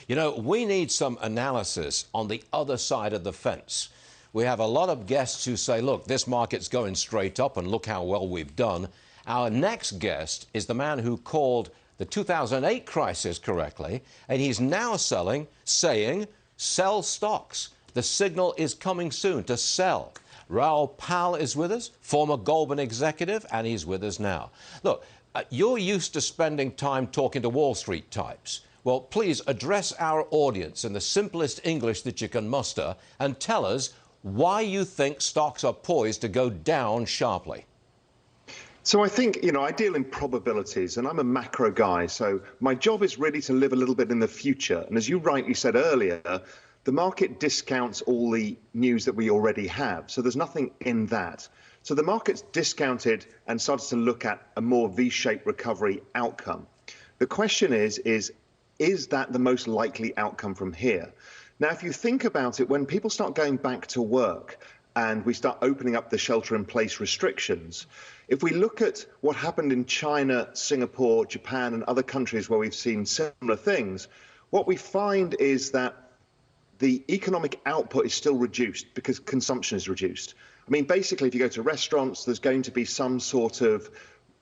You know, we need some analysis on the other side of the fence. We have a lot of guests who say, look, this market's going straight up and look how well we've done. Our next guest is the man who called the 2008 crisis correctly, and he's now saying, sell stocks. The signal is coming soon to sell. Raoul Pal is with us, former Goldman executive, and he's with us now. Look, you're used to spending time talking to Wall Street types. Well, please address our audience in the simplest English that you can muster and tell us why you think stocks are poised to go down sharply. So I think, I deal in probabilities, and I'm a macro guy, so my job is really to live a little bit in the future. And as you rightly said earlier, the market discounts all the news that we already have. So there's nothing in that. So the market's discounted and started to look at a more V-shaped recovery outcome. The question is that the most likely outcome from here? Now, if you think about it, when people start going back to work and we start opening up the shelter-in-place restrictions, if we look at what happened in China, Singapore, Japan, and other countries where we've seen similar things, what we find is that the economic output is still reduced because consumption is reduced. I mean, basically, if you go to restaurants, there's going to be some sort of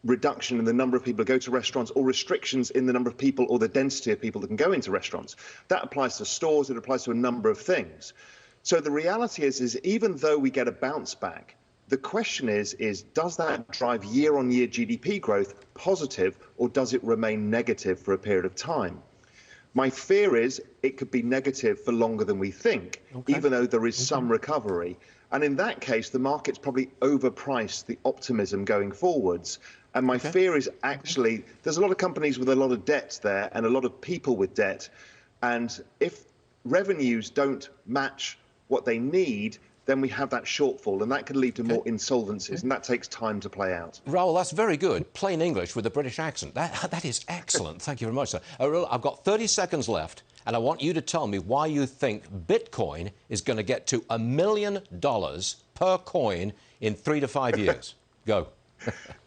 reduction in the number of people who go to restaurants, or restrictions in the number of people or the density of people that can go into restaurants. That applies to stores, it applies to a number of things. So the reality is even though we get a bounce back, the question is does that drive year-on-year GDP growth positive, or does it remain negative for a period of time? My fear is it could be negative for longer than we think, even though there is some recovery. And in that case, the market's probably overpriced the optimism going forwards. And my fear is actually there's a lot of companies with a lot of debt there and a lot of people with debt. And if revenues don't match what they need, then we have that shortfall, and that could lead to more insolvencies, and that takes time to play out. Raoul, that's very good. Plain English with a British accent. That is excellent. Thank you very much, sir. Raoul, I've got 30 seconds left, and I want you to tell me why you think Bitcoin is going to get to $1 million per coin in 3 to 5 years. Go.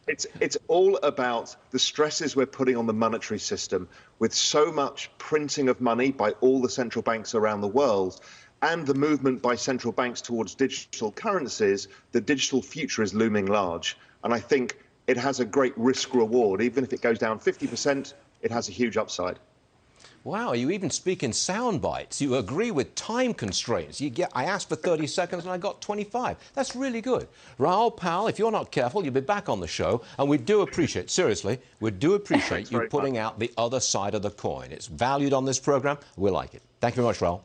It's all about the stresses we're putting on the monetary system with so much printing of money by all the central banks around the world, and the movement by central banks towards digital currencies. The digital future is looming large. And I think it has a great risk reward. Even if it goes down 50%, it has a huge upside. Wow, you even speak in sound bites. You agree with time constraints. I asked for 30 seconds and I got 25. That's really good. Raoul Pal, if you're not careful, you'll be back on the show. And we do appreciate, seriously, we do appreciate you putting out the other side of the coin. It's valued on this program. We like it. Thank you very much, Raoul.